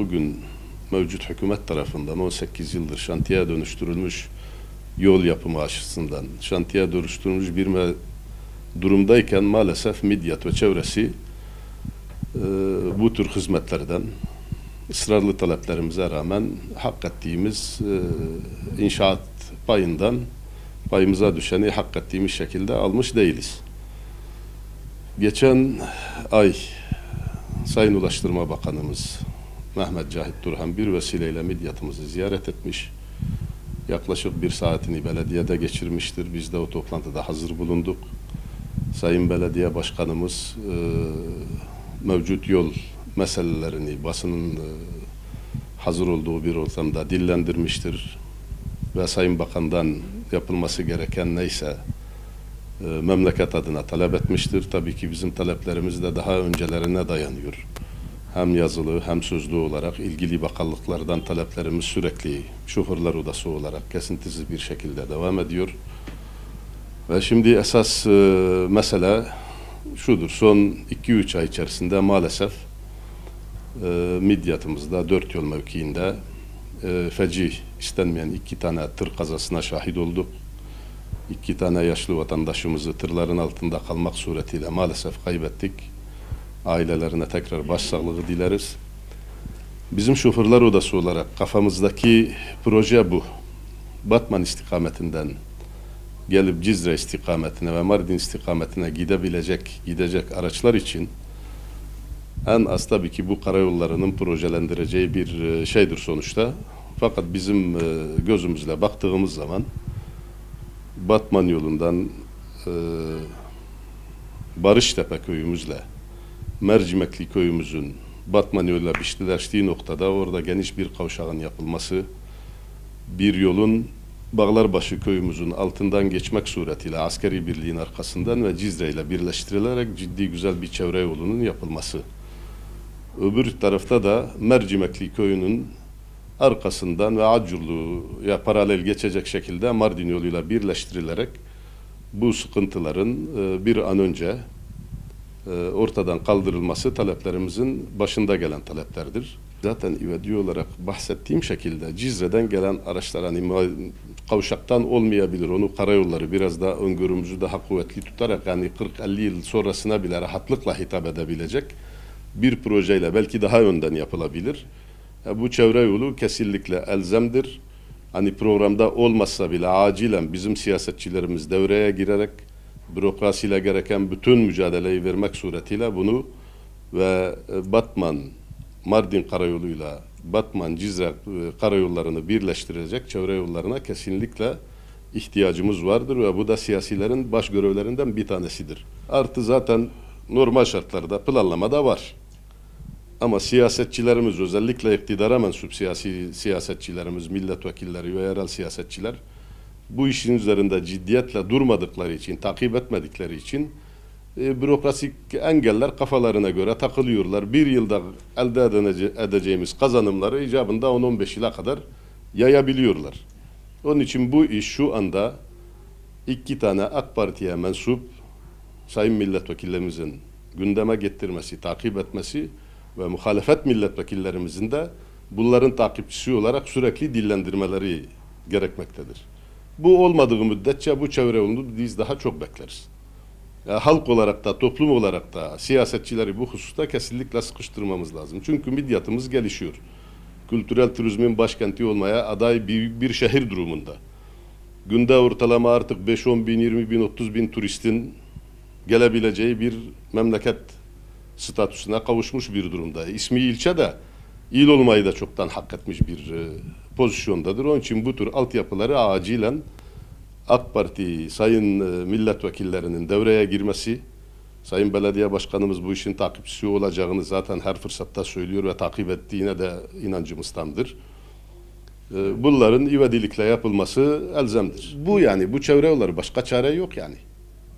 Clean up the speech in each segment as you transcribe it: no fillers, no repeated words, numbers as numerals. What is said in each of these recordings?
bugün mevcut hükümet tarafından 18 yıldır şantiyeye dönüştürülmüş yol yapımı açısından şantiyeye dönüştürülmüş bir durumdayken maalesef Midyat ve çevresi bu tür hizmetlerden ısrarlı taleplerimize rağmen hak ettiğimiz inşaat payından payımıza düşeni hak ettiğimiz şekilde almış değiliz. Geçen ay Sayın Ulaştırma Bakanımız Mehmet Cahit Turhan bir vesileyle Midyat'ımızı ziyaret etmiş. Yaklaşık bir saatini belediyede geçirmiştir. Biz de o toplantıda hazır bulunduk. Sayın Belediye Başkanımız mevcut yol meselelerini basının hazır olduğu bir ortamda dillendirmiştir. Ve Sayın Bakan'dan yapılması gereken neyse memleket adına talep etmiştir. Tabii ki bizim taleplerimiz de daha öncelerine dayanıyor. Hem yazılı hem sözlü olarak ilgili bakanlıklardan taleplerimiz sürekli Şoförler Odası olarak kesintisiz bir şekilde devam ediyor. Ve şimdi esas mesele şudur. Son 2-3 ay içerisinde maalesef Midyat'ımızda 4 yol mevkiinde feci istenmeyen 2 tane tır kazasına şahit olduk. 2 tane yaşlı vatandaşımızı tırların altında kalmak suretiyle maalesef kaybettik. Ailelerine tekrar başsağlığı dileriz. Bizim Şoförler Odası olarak kafamızdaki proje bu. Batman istikametinden gelip Cizre istikametine ve Mardin istikametine gidecek araçlar için en az tabii ki bu karayollarının projelendireceği bir şeydir sonuçta. Fakat bizim gözümüzle baktığımız zaman Batman yolundan Barıştepe köyümüzle Mercimekli köyümüzün Batman yoluyla bitiştiği noktada orada geniş bir kavşağın yapılması, bir yolun Bağlarbaşı köyümüzün altından geçmek suretiyle askeri birliğin arkasından ve Cizre ile birleştirilerek ciddi güzel bir çevre yolunun yapılması. Öbür tarafta da Mercimekli köyünün arkasından ve Acurlu'ya paralel geçecek şekilde Mardin yoluyla birleştirilerek bu sıkıntıların bir an önce ortadan kaldırılması taleplerimizin başında gelen taleplerdir. Zaten ivedi olarak bahsettiğim şekilde Cizre'den gelen araçlar hani kavşaktan olmayabilir. Onu karayolları biraz daha öngörümüzü daha kuvvetli tutarak yani 40-50 yıl sonrasına bile rahatlıkla hitap edebilecek bir projeyle belki daha önden yapılabilir. Bu çevre yolu kesinlikle elzemdir. Hani programda olmazsa bile acilen bizim siyasetçilerimiz devreye girerek bürokrasiyle gereken bütün mücadeleyi vermek suretiyle bunu ve Batman-Mardin karayoluyla Batman-Cizre karayollarını birleştirecek çevre yollarına kesinlikle ihtiyacımız vardır ve bu da siyasilerin baş görevlerinden bir tanesidir. Artı zaten normal şartlarda planlamada var. Ama siyasetçilerimiz özellikle iktidara mensup siyasetçilerimiz, milletvekilleri ve yerel siyasetçiler bu işin üzerinde ciddiyetle durmadıkları için, takip etmedikleri için bürokrasik engeller kafalarına göre takılıyorlar. Bir yılda elde edeceğimiz kazanımları icabında 10-15 yıla kadar yayabiliyorlar. Onun için bu iş şu anda 2 tane AK Parti'ye mensup sayın milletvekillerimizin gündeme getirmesi, takip etmesi ve muhalefet milletvekillerimizin de bunların takipçisi olarak sürekli dillendirmeleri gerekmektedir. Bu olmadığı müddetçe bu çevre yolunu biz daha çok bekleriz. Halk olarak da toplum olarak da siyasetçileri bu hususta kesinlikle sıkıştırmamız lazım. Çünkü Midyat'ımız gelişiyor. Kültürel turizmin başkenti olmaya aday bir şehir durumunda. Günde ortalama artık 5-10 bin, 20 bin, 30 bin turistin gelebileceği bir memleket statüsüne kavuşmuş bir durumda. İsmi ilçe de il olmayı da çoktan hak etmiş bir pozisyondadır. Onun için bu tür altyapıları acilen AK Parti sayın milletvekillerinin devreye girmesi, sayın belediye başkanımız bu işin takipçisi olacağını zaten her fırsatta söylüyor ve takip ettiğine de inancımız tamdır. Bunların ivedilikle yapılması elzemdir. Bu yani bu çevre yolları başka çare yok yani.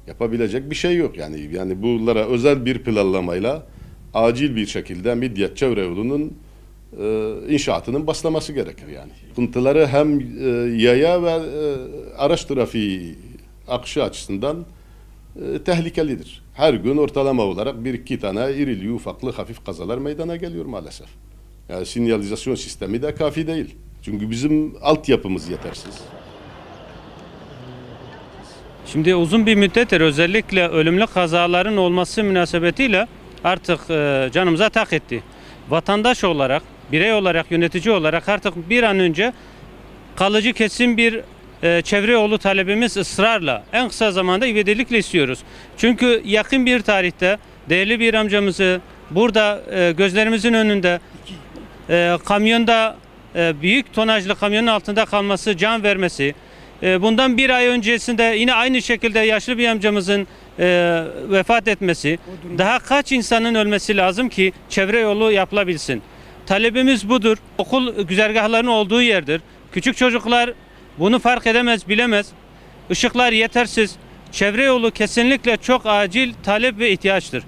Yapabilecek bir şey yok yani. Yani bunlara özel bir planlamayla acil bir şekilde Midyat çevre yolunun inşaatının başlaması gerekir yani. Sıkıntıları hem yaya ve araç trafiği akışı açısından tehlikelidir. Her gün ortalama olarak 1-2 tane irili ufaklı hafif kazalar meydana geliyor maalesef. Yani sinyalizasyon sistemi de kafi değil. Çünkü bizim altyapımız yetersiz. Şimdi uzun bir müddettir özellikle ölümlü kazaların olması münasebetiyle artık canımıza tak etti. Vatandaş olarak, birey olarak, yönetici olarak artık bir an önce kalıcı kesin bir çevre yolu talebimiz ısrarla en kısa zamanda ivedilikle istiyoruz. Çünkü yakın bir tarihte değerli bir amcamızı burada gözlerimizin önünde kamyonda büyük tonajlı kamyonun altında kalması, can vermesi, bundan bir ay öncesinde yine aynı şekilde yaşlı bir amcamızın vefat etmesi, daha kaç insanın ölmesi lazım ki çevre yolu yapılabilsin? Talebimiz budur. Okul güzergahlarının olduğu yerdir. Küçük çocuklar bunu fark edemez, bilemez. Işıklar yetersiz. Çevre yolu kesinlikle çok acil talep ve ihtiyaçtır.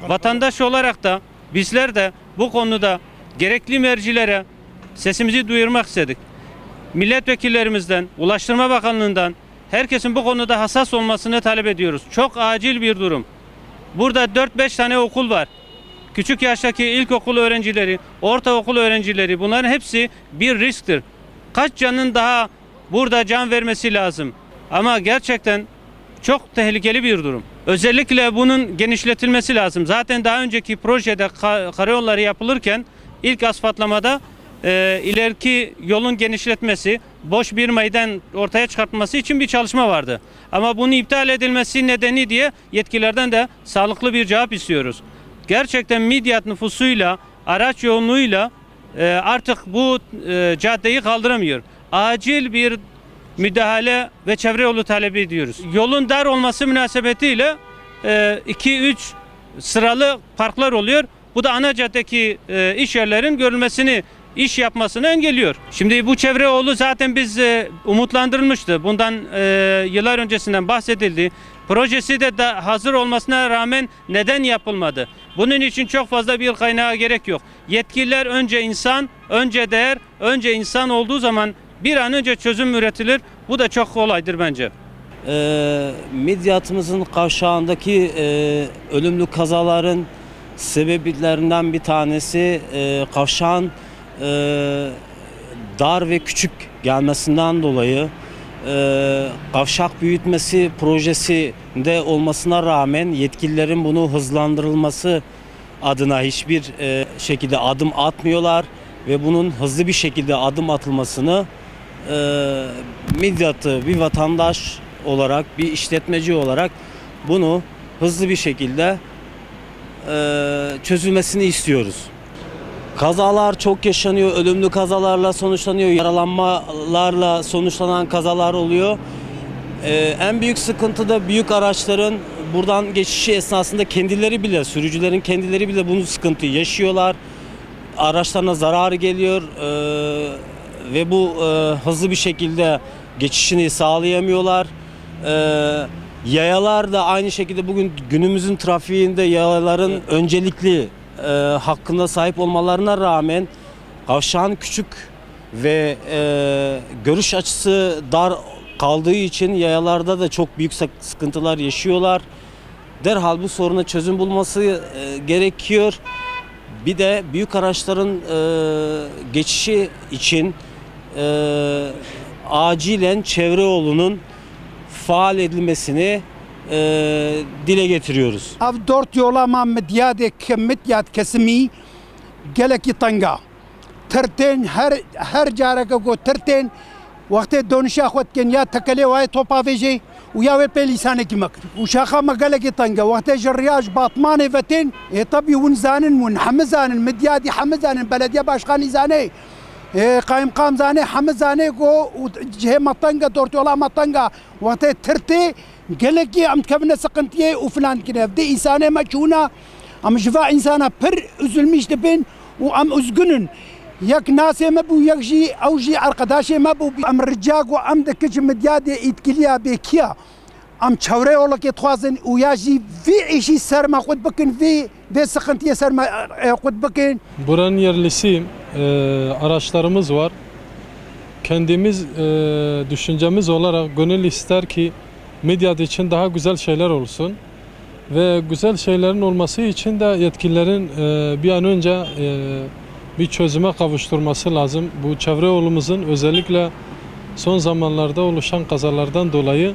Vatandaş olarak da bizler de bu konuda gerekli mercilere sesimizi duyurmak istedik. Milletvekillerimizden, Ulaştırma Bakanlığı'ndan herkesin bu konuda hassas olmasını talep ediyoruz. Çok acil bir durum. Burada 4-5 tane okul var. Küçük yaştaki ilkokul öğrencileri, ortaokul öğrencileri, bunların hepsi bir risktir. Kaç canın daha burada can vermesi lazım. Ama gerçekten çok tehlikeli bir durum. Özellikle bunun genişletilmesi lazım. Zaten daha önceki projede karayolları yapılırken ilk asfaltlamada ileriki yolun genişletmesi, boş bir meydan ortaya çıkartması için bir çalışma vardı. Ama bunu iptal edilmesi nedeni diye yetkililerden de sağlıklı bir cevap istiyoruz. Gerçekten Midyat nüfusuyla, araç yoğunluğuyla artık bu caddeyi kaldıramıyor. Acil bir müdahale ve çevre yolu talebi ediyoruz. Yolun dar olması münasebetiyle 2-3 sıralı parklar oluyor. Bu da ana caddedeki iş yerlerin görülmesini, iş yapmasını engelliyor. Şimdi bu çevre yolu zaten biz umutlandırılmıştı. Bundan yıllar öncesinden bahsedildi. Projesi de hazır olmasına rağmen neden yapılmadı? Bunun için çok fazla bir kaynağa gerek yok. Yetkililer önce insan, önce değer, önce insan olduğu zaman bir an önce çözüm üretilir. Bu da çok kolaydır bence. Midyatımızın kavşağındaki ölümlü kazaların sebeplerinden bir tanesi kavşağın dar ve küçük gelmesinden dolayı kavşak büyütmesi projesinde olmasına rağmen yetkililerin bunu hızlandırılması adına hiçbir şekilde adım atmıyorlar ve bunun hızlı bir şekilde adım atılmasını Midyat'ı bir vatandaş olarak, bir işletmeci olarak bunu hızlı bir şekilde çözülmesini istiyoruz. Kazalar çok yaşanıyor, ölümlü kazalarla sonuçlanıyor, yaralanmalarla sonuçlanan kazalar oluyor. En büyük sıkıntı da büyük araçların buradan geçişi esnasında sürücülerin kendileri bile bunu sıkıntıyı yaşıyorlar. Araçlarına zarar geliyor ve bu hızlı bir şekilde geçişini sağlayamıyorlar. Yayalar da aynı şekilde bugün günümüzün trafiğinde yayaların öncelikli hakkında sahip olmalarına rağmen kavşağın küçük ve görüş açısı dar kaldığı için yayalarda da çok büyük sıkıntılar yaşıyorlar. Derhal bu soruna çözüm bulması gerekiyor. Bir de büyük araçların geçişi için acilen çevre yolunun faal edilmesini dile getiriyoruz. Av dört yola ma Midyat kesimi geleki tanga. Tırten her caraka go tırten vakti dönüşe xwetken ya tekele vay topa veje u ya ve pelisane ki mak. U şaxa ma geleki tanga vakti jriyaj batman vetin tabi un zanin mun hamzanin Midyadi hamzanin belediye başkanı zane قائم زانه همه زانه کو جه مطنگا دورتولا مطنگا وقت ترتي قالكي ام كبنا سقنتيه وفلان كده بدي انسانه ما تشونا ام شفا انسانه بر üzülmüş دبن وام üzgünün يك ناس ما بو يجي او جي arkadaşı ما بو ام رجاق وام دكج مديادي ايتكليا بكيا ام çevre ola ki twazın uyaji vi işi serma khud bakın ve sıkıntıya serma khud bakın. Buranın yerlisi araçlarımız var. Kendimiz düşüncemiz olarak gönül ister ki Midyat için daha güzel şeyler olsun. Ve güzel şeylerin olması için de yetkililerin bir an önce bir çözüme kavuşturması lazım. Bu çevre yolumuzun özellikle son zamanlarda oluşan kazalardan dolayı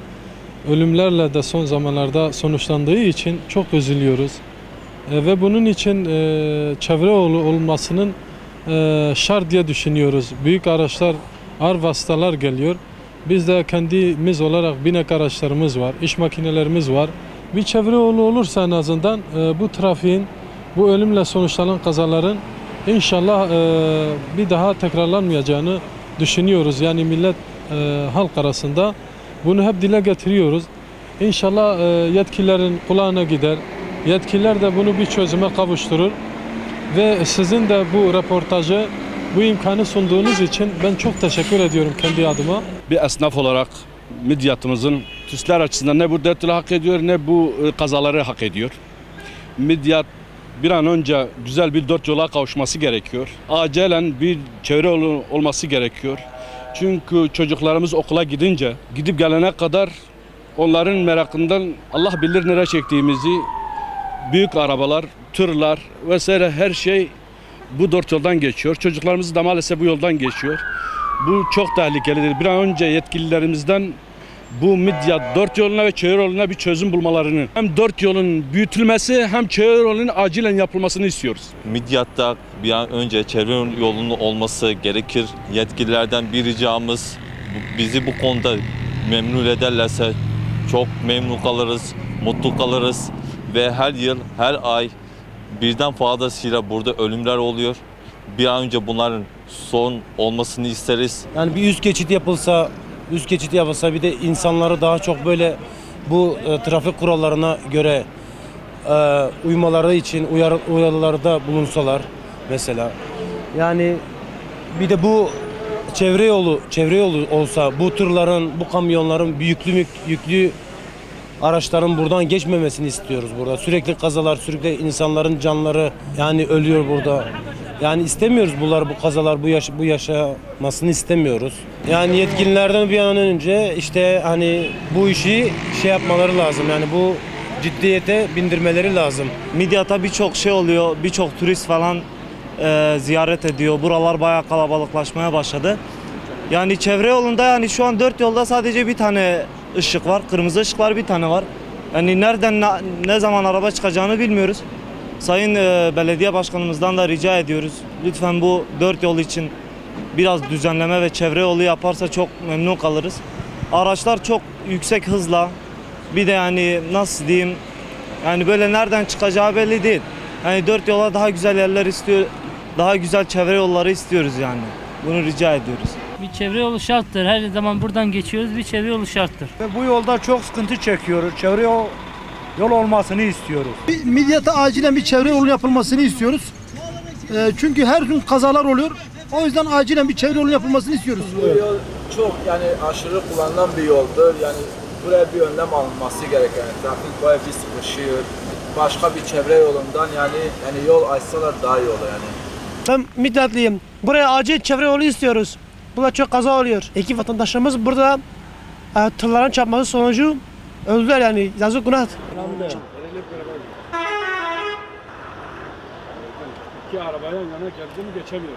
ölümlerle de son zamanlarda sonuçlandığı için çok üzülüyoruz. Ve bunun için çevre yolu olmasının şart diye düşünüyoruz. Büyük araçlar, ağır vasıtalar geliyor. Biz de kendimiz olarak binek araçlarımız var, iş makinelerimiz var. Bir çevre yolu olursa en azından bu trafiğin, bu ölümle sonuçlanan kazaların inşallah bir daha tekrarlanmayacağını düşünüyoruz. Yani millet halk arasında bunu hep dile getiriyoruz. İnşallah yetkililerin kulağına gider. Yetkililer de bunu bir çözüme kavuşturur. Ve sizin de bu röportajı, bu imkanı sunduğunuz için ben çok teşekkür ediyorum kendi adıma. Bir esnaf olarak Midyat'ımızın turistler açısından ne bu dertleri hak ediyor ne bu kazaları hak ediyor. Midyat bir an önce güzel bir dört yola kavuşması gerekiyor. Acilen bir çevre yolu olması gerekiyor. Çünkü çocuklarımız okula gidip gelene kadar onların merakından Allah bilir nereye çektiğimizi, büyük arabalar, tırlar vesaire her şey bu dört yoldan geçiyor. Çocuklarımız da maalesef bu yoldan geçiyor. Bu çok tehlikelidir. Bir an önce yetkililerimizden bu Midyat dört yoluna ve çevre yoluna bir çözüm bulmalarını, hem dört yolun büyütülmesi hem çevre yolunun acilen yapılmasını istiyoruz. Midyat'ta bir an önce çevre yolunun olması gerekir. Yetkililerden bir ricamız, bizi bu konuda memnun ederlerse çok memnun kalırız, mutlu kalırız ve her yıl, her ay birden fazlasıyla burada ölümler oluyor. Bir an önce bunların son olmasını isteriz. Yani bir üst geçit yapılsa, bir de insanları daha çok böyle bu trafik kurallarına göre uymaları için uyarılarda bulunsalar mesela. Yani bir de bu çevre yolu olsa, bu tırların, bu kamyonların, yüklü araçların buradan geçmemesini istiyoruz burada. Sürekli kazalar, sürekli insanların canları yani ölüyor burada. Yani istemiyoruz bu kazalar bu yaşamasını istemiyoruz. Yani yetkililerden bir an önce işte hani bu işi yapmaları lazım. Yani bu ciddiyete bindirmeleri lazım. Midyat'a birçok şey oluyor, birçok turist falan ziyaret ediyor. Buralar bayağı kalabalıklaşmaya başladı. Yani çevre yolunda yani şu an dört yolda sadece bir tane ışık var. Kırmızı ışıklar bir tane var. Yani nereden ne zaman araba çıkacağını bilmiyoruz. Sayın belediye başkanımızdan da rica ediyoruz. Lütfen bu dört yol için biraz düzenleme ve çevre yolu yaparsa çok memnun kalırız. Araçlar çok yüksek hızla, bir de yani nasıl diyeyim, yani böyle nereden çıkacağı belli değil. Yani dört yola daha güzel yerler istiyor, daha güzel çevre yolları istiyoruz yani. Bunu rica ediyoruz. Bir çevre yolu şarttır. Her zaman buradan geçiyoruz. Bir çevre yolu şarttır. Ve bu yolda çok sıkıntı çekiyoruz. Çevre yol olmasını istiyoruz. Midyat'a acilen bir çevre yolu yapılmasını istiyoruz. Çünkü her gün kazalar oluyor. O yüzden acilen bir çevre yolu yapılmasını istiyoruz. Bu yol çok yani aşırı kullanılan bir yoldur. Yani buraya bir önlem alınması gereken. Yani trafik bayağı bir sıkışıyor. Başka bir çevre yolundan yani yol açsalar daha iyi olur yani. Ben Midyatlıyım. Buraya acil çevre yolu istiyoruz. Burada çok kaza oluyor. İki vatandaşlarımız burada tırların çarpması sonucu öldüler yani. Yazık günah. İki araba yan yana geldi mi geçemiyor.